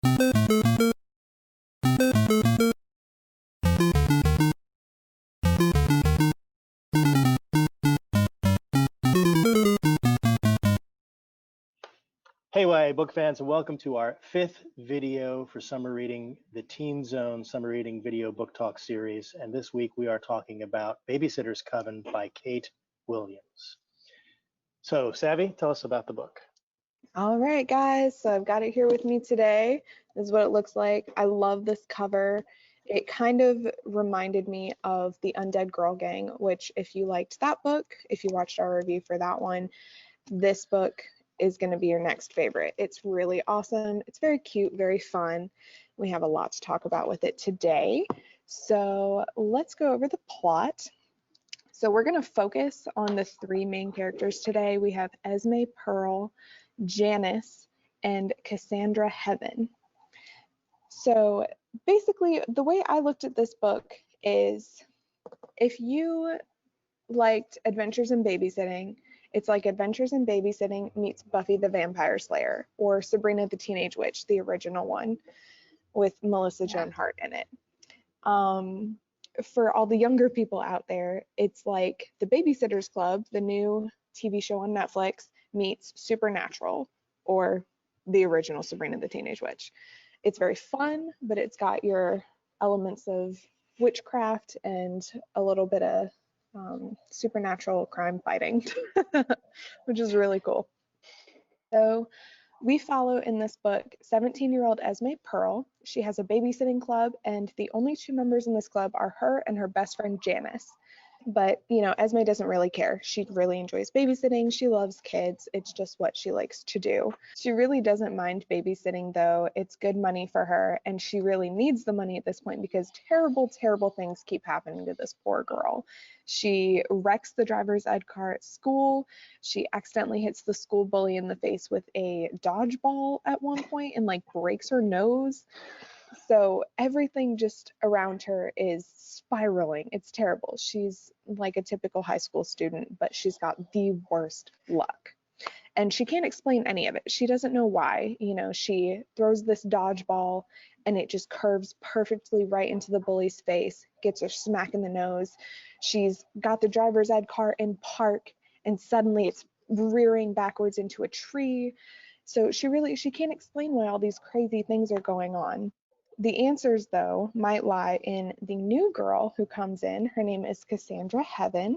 Hey, YA book fans, and welcome to our 5th video for Summer Reading, the TeenZone Summer Reading Video Book Talk series. And this week we are talking about Babysitters Coven by Kate Williams. So, Savvy, tell us about the book. All right, guys, so I've got it here with me today. This is what it looks like. I love this cover. It kind of reminded me of The Undead Girl Gang, which if you liked that book, if you watched our review for that one, this book is going to be your next favorite. It's really awesome. It's very cute, very fun. We have a lot to talk about with it today. So let's go over the plot. So we're going to focus on the 3 main characters today. We have Esme Pearl, Janice, and Cassandra Heaven. So basically, the way I looked at this book is if you liked Adventures in Babysitting, it's like Adventures in Babysitting meets Buffy the Vampire Slayer or Sabrina the Teenage Witch, the original one with Melissa Joan Hart in it. For all the younger people out there, it's like the Babysitters Club, the new TV show on Netflix, meets Supernatural or the original Sabrina the Teenage Witch. It's very fun, but it's got your elements of witchcraft and a little bit of supernatural crime fighting, which is really cool. So we follow in this book 17-year-old Esme Pearl. She has a babysitting club, and the only 2 members in this club are her and her best friend Janice. But, you know, Esme doesn't really care. She really enjoys babysitting. She loves kids. It's just what she likes to do. She really doesn't mind babysitting, though. It's good money for her, and she really needs the money at this point because terrible, terrible things keep happening to this poor girl. She wrecks the driver's ed car at school. She accidentally hits the school bully in the face with a dodgeball at one point and, like, breaks her nose. So everything just around her is spiraling. It's terrible. She's like a typical high school student, but she's got the worst luck. And she can't explain any of it. She doesn't know why. You know, she throws this dodgeball and it just curves perfectly right into the bully's face, gets her smack in the nose. She's got the driver's ed car in park and suddenly it's rearing backwards into a tree. So she can't explain why all these crazy things are going on. The answers, though, might lie in the new girl who comes in. Her name is Cassandra Heaven,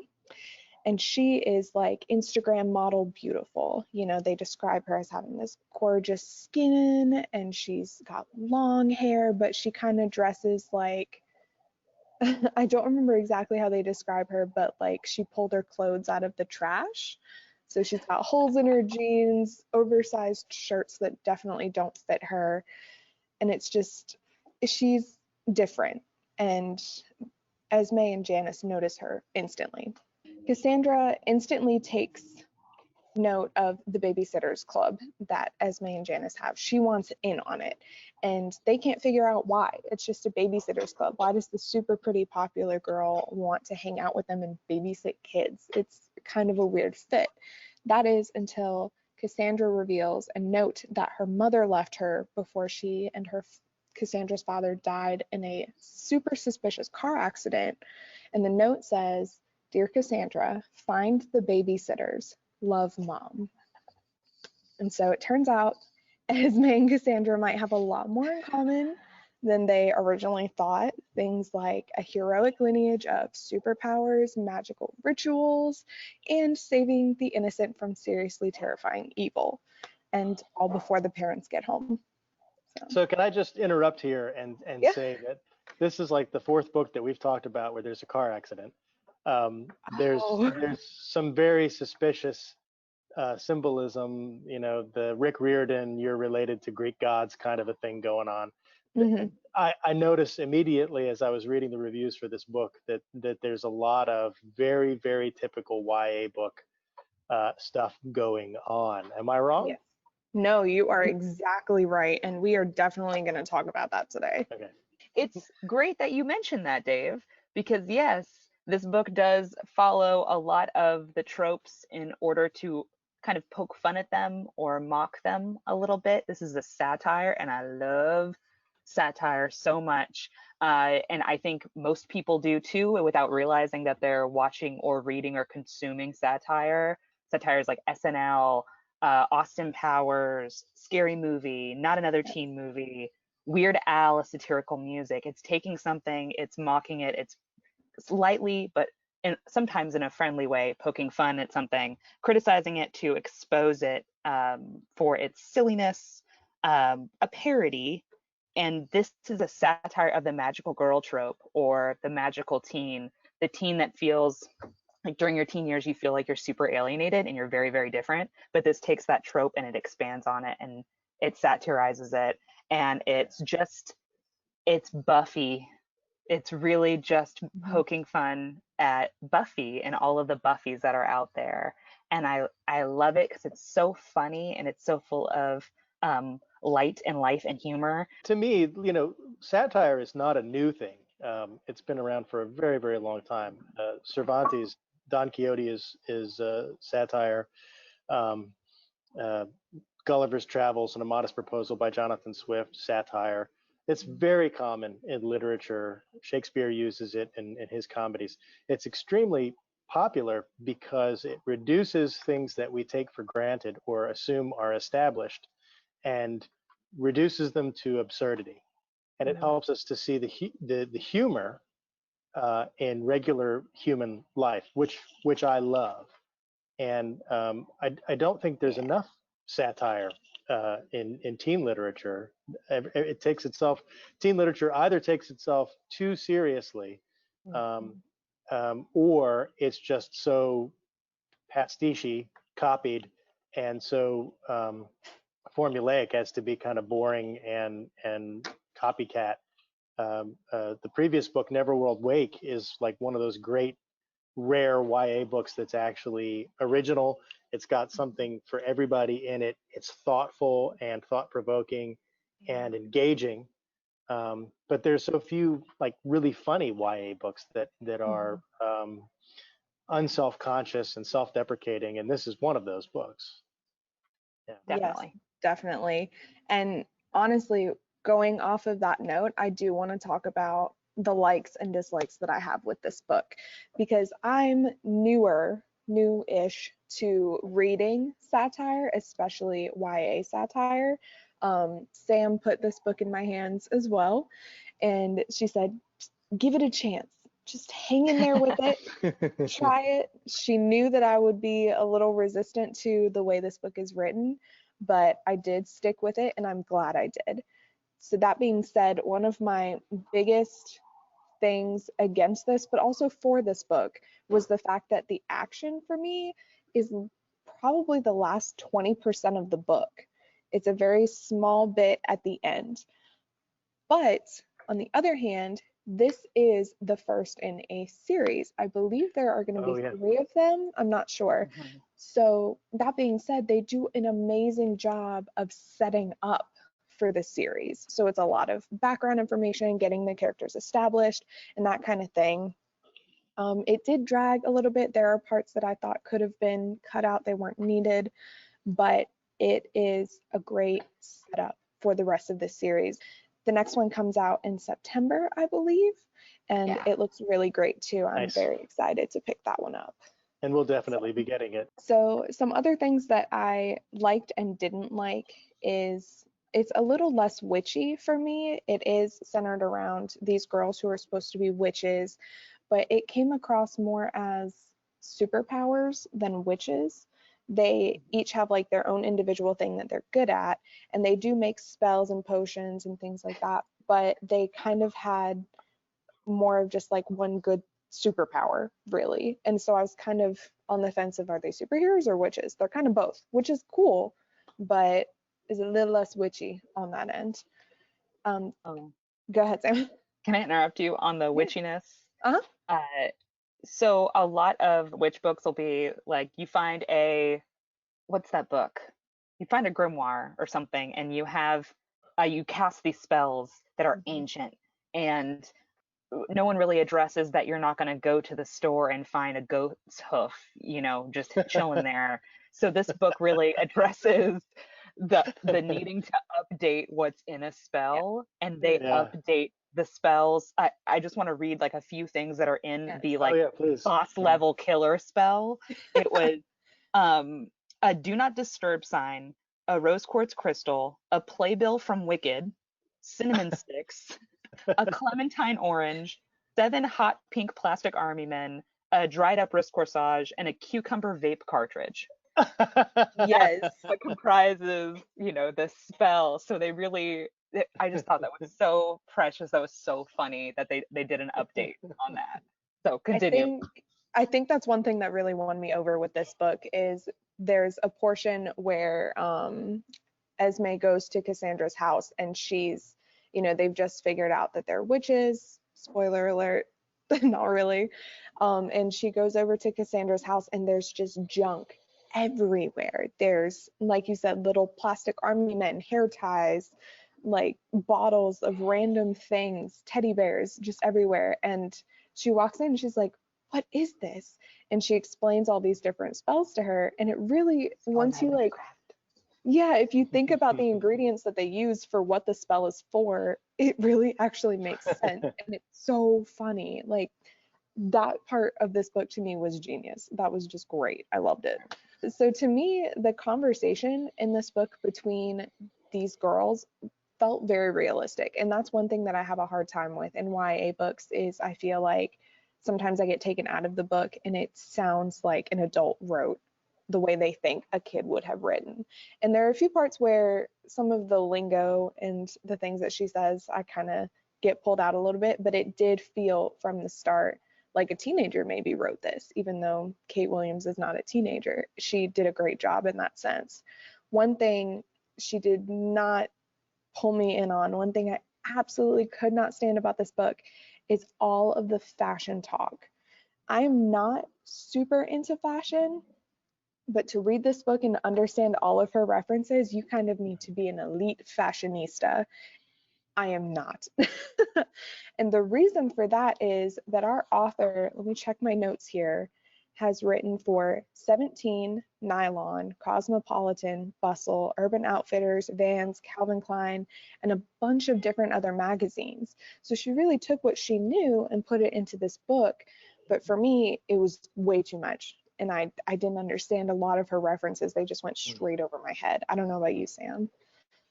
and she is like Instagram model beautiful. You know, they describe her as having this gorgeous skin, and she's got long hair, but she kind of dresses like, I don't remember exactly how they describe her, but like she pulled her clothes out of the trash. So she's got holes in her jeans, oversized shirts that definitely don't fit her, and it's just, she's different, and Esme and Janice notice her instantly. Cassandra instantly takes note of the Babysitters Club that Esme and Janice have. She wants in on it, and they can't figure out why. It's just a Babysitters Club. Why does the super pretty popular girl want to hang out with them and babysit kids? It's kind of a weird fit. That is until Cassandra reveals a note that her mother left her before she and Cassandra's father died in a super suspicious car accident. And the note says, "Dear Cassandra, find the babysitters. Love, Mom." And so it turns out Esme and Cassandra might have a lot more in common than they originally thought. Things like a heroic lineage of superpowers, magical rituals, and saving the innocent from seriously terrifying evil. And all before the parents get home. So can I just interrupt here and Yeah. say that this is like the 4th book that we've talked about where there's a car accident. There's some very suspicious symbolism, you know, the Rick Riordan, you're related to Greek gods kind of a thing going on. Mm-hmm. I noticed immediately as I was reading the reviews for this book that there's a lot of very, very typical YA book stuff going on. Am I wrong? Yes. No, you are exactly right. And we are definitely going to talk about that today. Okay. It's great that you mentioned that, Dave, because yes, this book does follow a lot of the tropes in order to kind of poke fun at them or mock them a little bit. This is a satire, and I love satire so much. And I think most people do too, without realizing that they're watching or reading or consuming satire. Satires like SNL, Austin Powers, Scary Movie, Not Another Teen Movie, Weird Al, satirical music. It's taking something, it's mocking it, it's slightly, but sometimes in a friendly way, poking fun at something, criticizing it to expose it for its silliness, a parody. And this is a satire of the magical girl trope or the magical teen, the teen that feels like during your teen years, you feel like you're super alienated and you're very, very different. But this takes that trope and it expands on it and it satirizes it. And it's Buffy. It's really just poking fun at Buffy and all of the Buffys that are out there. And I love it because it's so funny and it's so full of light and life and humor. To me, satire is not a new thing. It's been around for a very, very long time. Cervantes, Don Quixote is satire. Gulliver's Travels and A Modest Proposal by Jonathan Swift, satire. It's very common in literature. Shakespeare uses it in his comedies. It's extremely popular because it reduces things that we take for granted or assume are established and reduces them to absurdity. And it helps us to see the humor in regular human life, which I love. And I don't think there's enough satire in teen literature. Teen literature either takes itself too seriously, or it's just so pastiche, copied, and so formulaic as to be kind of boring and copycat. The previous book, Neverworld Wake, is like one of those great rare YA books that's actually original. It's got something for everybody in it. It's thoughtful and thought-provoking and engaging. But there's so few like really funny YA books that are unself-conscious and self-deprecating, and this is one of those books. Yeah. Definitely. Yes, definitely. And honestly, going off of that note, I do want to talk about the likes and dislikes that I have with this book because I'm new-ish to reading satire, especially YA satire. Sam put this book in my hands as well, and she said, give it a chance. Just hang in there with it. Try it. She knew that I would be a little resistant to the way this book is written, but I did stick with it, and I'm glad I did. So that being said, one of my biggest things against this, but also for this book, was the fact that the action for me is probably the last 20% of the book. It's a very small bit at the end. But on the other hand, this is the first in a series. I believe there are going to be 3 of them. I'm not sure. So that being said, they do an amazing job of setting up for the series. So it's a lot of background information, getting the characters established and that kind of thing. It did drag a little bit. There are parts that I thought could have been cut out. They weren't needed, but it is a great setup for the rest of the series. The next one comes out in September, I believe, and it looks really great too. I'm very excited to pick that one up. And we'll definitely be getting it. So some other things that I liked and didn't like is it's a little less witchy for me. It is centered around these girls who are supposed to be witches, but it came across more as superpowers than witches. They each have like their own individual thing that they're good at, and they do make spells and potions and things like that, but they kind of had more of just like one good superpower, really. And so I was kind of on the fence of, are they superheroes or witches? They're kind of both, which is cool, but is a little less witchy on that end. Go ahead, Sam. Can I interrupt you on the witchiness? Uh-huh. So a lot of witch books will be like, you find what's that book? You find a grimoire or something, and you have, you cast these spells that are ancient, and no one really addresses that you're not going to go to the store and find a goat's hoof, you know, just chilling there. So this book really addresses the needing to update what's in a spell, and they Yeah. update the spells. I just want to read like a few things that are in Yes. the Oh like yeah, please. boss level killer spell. It was a do not disturb sign, a rose quartz crystal, a playbill from Wicked, cinnamon sticks, a clementine orange, 7 hot pink plastic army men, a dried up wrist corsage, and a cucumber vape cartridge. Yes. What comprises, you know, the spell. So they really, I just thought that was so precious. That was so funny that they did an update on that. So continue. I think that's one thing that really won me over with this book is there's a portion where Esme goes to Cassandra's house and she's, you know, they've just figured out that they're witches. Spoiler alert, not really. And she goes over to Cassandra's house and there's just junk everywhere. There's, like you said, little plastic army men, hair ties, like bottles of random things, teddy bears, just everywhere. And she walks in and she's like, what is this? And she explains all these different spells to her. And it really, once you like, yeah, if you think about the ingredients that they use for what the spell is for, it really actually makes sense. And it's so funny. Like that part of this book to me was genius. That was just great. I loved it. So to me, the conversation in this book between these girls felt very realistic. And that's one thing that I have a hard time with in YA books is I feel like sometimes I get taken out of the book and it sounds like an adult wrote the way they think a kid would have written. And there are a few parts where some of the lingo and the things that she says, I kind of get pulled out a little bit, but it did feel from the start like a teenager maybe wrote this, even though Kate Williams is not a teenager. She did a great job in that sense. One thing she did not pull me in on, one thing I absolutely could not stand about this book is all of the fashion talk. I'm not super into fashion, but to read this book and understand all of her references, you kind of need to be an elite fashionista. I am not. And the reason for that is that our author, let me check my notes here, has written for 17, Nylon, Cosmopolitan, Bustle, Urban Outfitters, Vans, Calvin Klein, and a bunch of different other magazines. So she really took what she knew and put it into this book. But for me, it was way too much. And I didn't understand a lot of her references. They just went straight over my head. I don't know about you, Sam.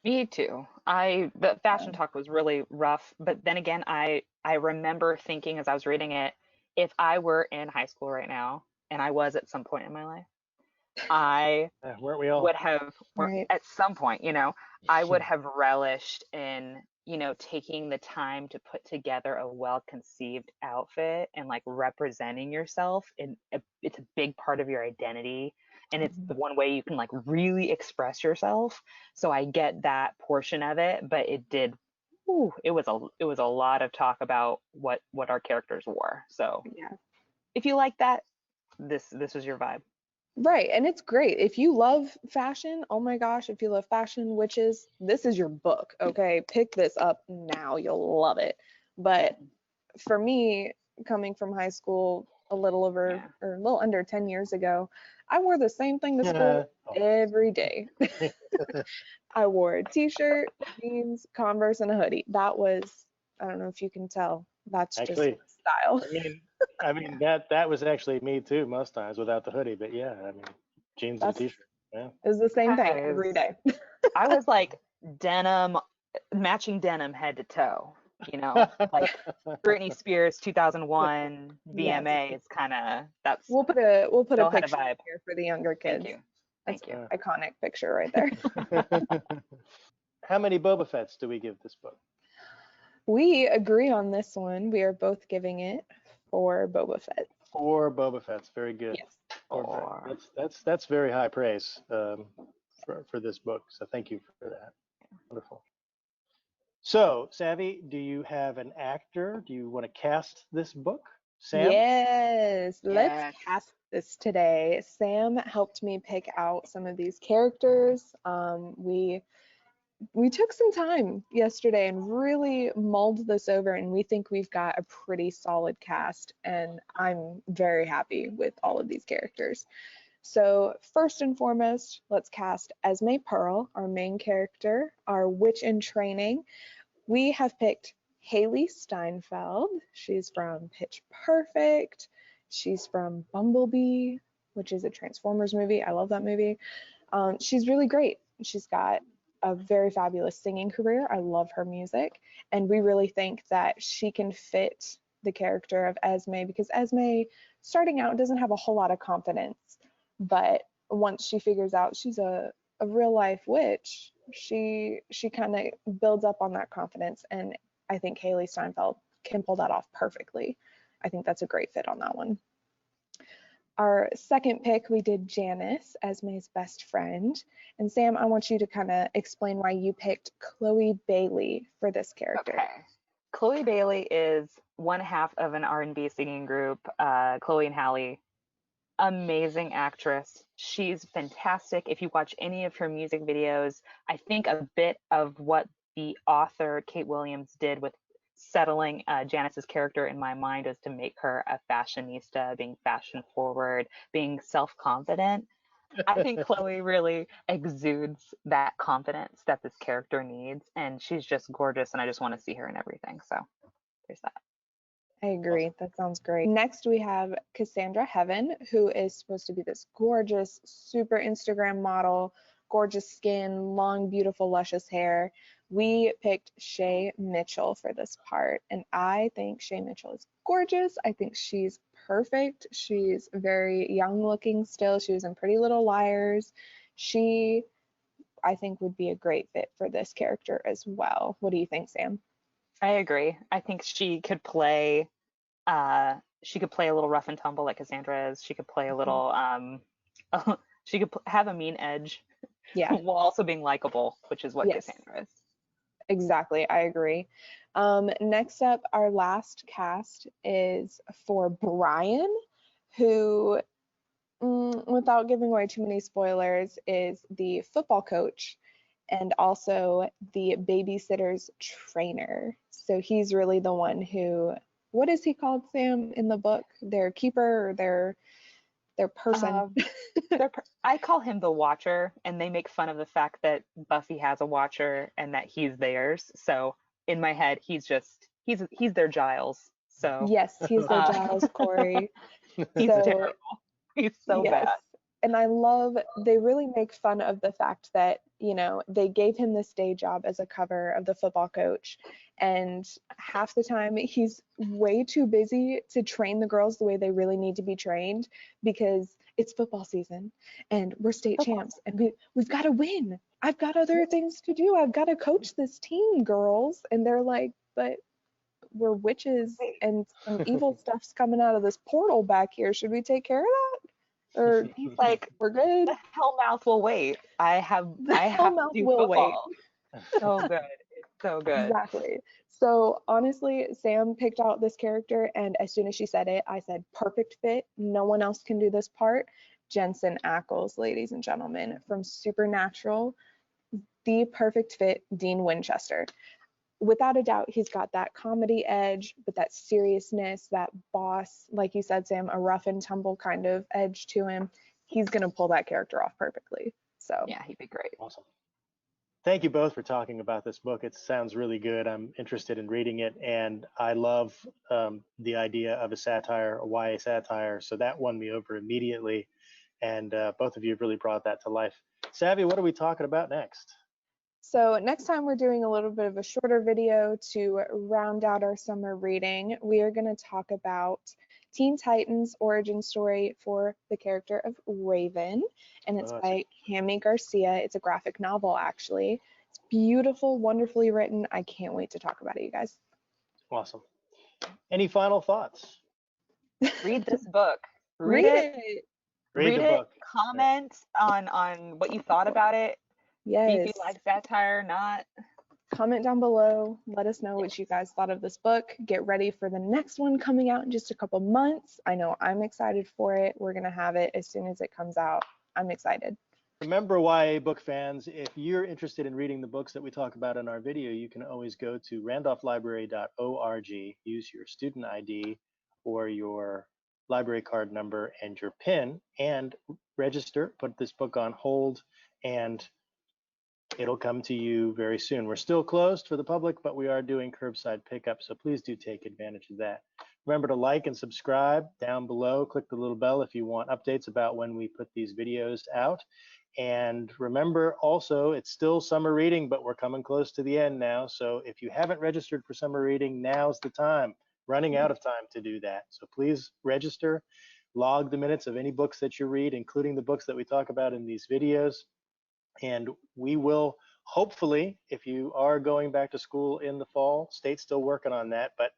Me too. The fashion talk was really rough, but then again, I remember thinking as I was reading it, if I were in high school right now, and I was at some point in my life, I Weren't we all? would have, or Right. at some point, you know, I would have relished in, you know, taking the time to put together a well-conceived outfit and like representing yourself. And it's a big part of your identity. And it's the one way you can like really express yourself. So I get that portion of it, but it did, it was a lot of talk about what our characters wore. So Yeah. if you like that, this is your vibe. Right. And it's great. If you love fashion, oh my gosh, if you love fashion, witches, this is your book. Okay. Pick this up now. You'll love it. But for me, coming from high school a little over or a little under 10 years ago, I wore the same thing to school every day. I wore a t-shirt, jeans, Converse, and a hoodie. That was, I don't know if you can tell, that's Actually, just my style. I mean that was actually me too most times without the hoodie, but yeah, I mean jeans and a t-shirt. Yeah. It was the same thing every day. I was like denim, matching denim head to toe, you know, like Britney Spears 2001 VMA. Yes. It's kind of, that's, We'll put a had a picture vibe. here for the younger kids. Thank you. That's Thank you. an iconic picture right there. How many Boba Fetts do we give this book? We agree on this one. We are both giving it 4 Boba Fett. 4 Boba Fetts. Very good. Yes. That's very high praise for this book. So thank you for that. Wonderful. So, Savvy, do you have an actor? Do you want to cast this book? Sam? Yes, let's cast this today. Sam helped me pick out some of these characters. We we took some time yesterday and really mulled this over, and we think we've got a pretty solid cast, and I'm very happy with all of these characters. So first and foremost, let's cast Esme Pearl, our main character, our witch in training. We have picked Haley Steinfeld. She's from Pitch Perfect. She's from Bumblebee, which is a Transformers movie. I love that movie. She's really great. She's got a very fabulous singing career. I love her music. And we really think that she can fit the character of Esme, because Esme, starting out, doesn't have a whole lot of confidence. But once she figures out she's a real life witch, she kind of builds up on that confidence. And I think Haley Steinfeld can pull that off perfectly. I think that's a great fit on that one. Our second pick, we did Janice, Esme's best friend. And Sam, I want you to kind of explain why you picked Chloe Bailey for this character. Okay. Chloe Bailey is one half of an R&B singing group, Chloe and Halle. Amazing actress. She's fantastic. If you watch any of her music videos, I think a bit of what the author Kate Williams did with settling Janice's character in my mind is to make her a fashionista, being fashion forward, being self-confident. I think Chloe really exudes that confidence that this character needs, and she's just gorgeous, and I just want to see her in everything. So there's that. I agree. That sounds great. Next, we have Cassandra Heaven, who is supposed to be this gorgeous, super Instagram model, gorgeous skin, long, beautiful, luscious hair. We picked Shay Mitchell for this part, and I think Shay Mitchell is gorgeous. I think she's perfect. She's very young looking still. She was in Pretty Little Liars. She, I think, would be a great fit for this character as well. What do you think, Sam? I agree. I think she could play a little rough and tumble like Cassandra is. She could play a little she could have a mean edge, yeah, while also being likable, which is what yes. Cassandra is. Exactly, I agree. Next up, our last cast is for Brian, who, without giving away too many spoilers, is the football coach and also the babysitter's trainer. So he's really the one who, what is he called, Sam, in the book? Their keeper or their person? I call him the Watcher, and they make fun of the fact that Buffy has a Watcher and that he's theirs. So in my head, he's their Giles. So yes, he's their Giles Corey. He's terrible. He's so bad. And I love, they really make fun of the fact that, they gave him this day job as a cover of the football coach. And half the time he's way too busy to train the girls the way they really need to be trained, because it's football season and we're state champs and we've got to win. I've got other things to do. I've got to coach this team, girls. And they're like, but we're witches and some evil stuff's coming out of this portal back here. Should we take care of that? Or he's like, we're good. The Hellmouth will wait. I have Hellmouth to do will football. Wait. So good. It's so good. Exactly. So honestly, Sam picked out this character, and as soon as she said it, I said, perfect fit. No one else can do this part. Jensen Ackles, ladies and gentlemen, from Supernatural, the perfect fit, Dean Winchester. Without a doubt, he's got that comedy edge, but that seriousness, that boss, like you said, Sam, a rough and tumble kind of edge to him. He's going to pull that character off perfectly. So yeah, he'd be great. Awesome. Thank you both for talking about this book. It sounds really good. I'm interested in reading it, and I love the idea of a satire, a YA satire. So that won me over immediately, and both of you have really brought that to life. Savvy, what are we talking about next? So next time we're doing a little bit of a shorter video to round out our summer reading. We are going to talk about Teen Titans origin story for the character of Raven, and it's by Cami Garcia. It's a graphic novel, actually. It's beautiful, wonderfully written. I can't wait to talk about it, you guys. Awesome. Any final thoughts? Read this book. Read it. Read the book. Comment on what you thought about it. Yes. See if you like satire or not. Comment down below. Let us know what you guys thought of this book. Get ready for the next one coming out in just a couple months. I know I'm excited for it. We're going to have it as soon as it comes out. I'm excited. Remember, YA book fans, if you're interested in reading the books that we talk about in our video, you can always go to randolphlibrary.org, use your student ID or your library card number and your PIN, and register, put this book on hold, and it'll come to you very soon. We're still closed for the public, but we are doing curbside pickup, so please do take advantage of that. Remember to like and subscribe down below. Click the little bell if you want updates about when we put these videos out. And remember also, it's still summer reading, but we're coming close to the end now. So if you haven't registered for summer reading, now's the time. Running out of time to do that. So please register, log the minutes of any books that you read, including the books that we talk about in these videos. And we will hopefully, if you are going back to school in the fall, state's still working on that, but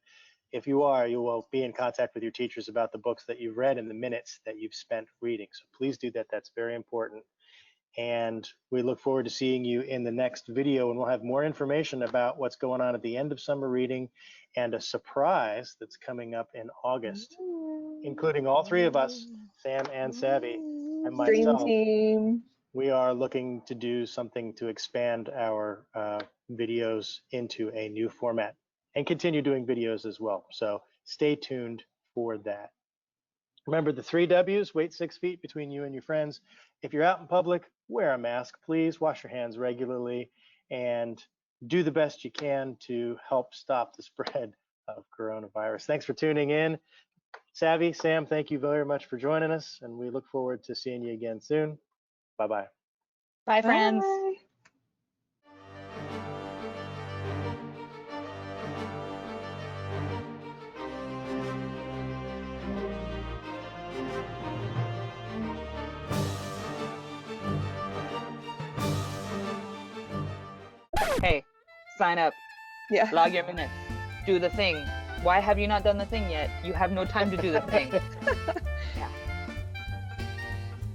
if you are, you will be in contact with your teachers about the books that you've read and the minutes that you've spent reading. So please do that. That's very important. And we look forward to seeing you in the next video, and we'll have more information about what's going on at the end of summer reading and a surprise that's coming up in August, including all three of us, Sam and Savvy and myself. Dream team. We are looking to do something to expand our videos into a new format and continue doing videos as well. So stay tuned for that. Remember the 3 W's, wait 6 feet between you and your friends. If you're out in public, wear a mask, please. Wash your hands regularly and do the best you can to help stop the spread of coronavirus. Thanks for tuning in. Savvy, Sam, thank you very much for joining us, and we look forward to seeing you again soon. Bye-bye. Bye, friends. Bye. Hey, sign up, Yeah. log your minutes, do the thing. Why have you not done the thing yet? You have no time to do the thing. Yeah.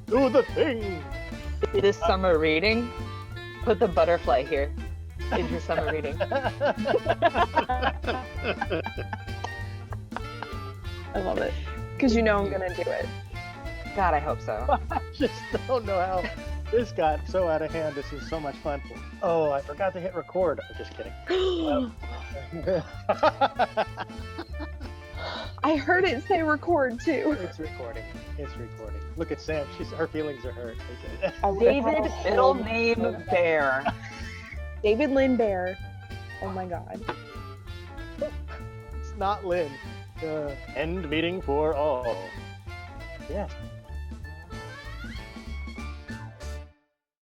Do the thing. This summer reading, put the butterfly here into summer reading. I love it. Because you know I'm going to do it. God, I hope so. I just don't know how this got so out of hand. This is so much fun. Oh, I forgot to hit record. I'm just kidding. I heard it say record too. It's recording. It's recording. Look at Sam. Her feelings are hurt. David, middle name Bear. David Lynn Bear. Oh my God. It's not Lynn. End meeting for all. Yes.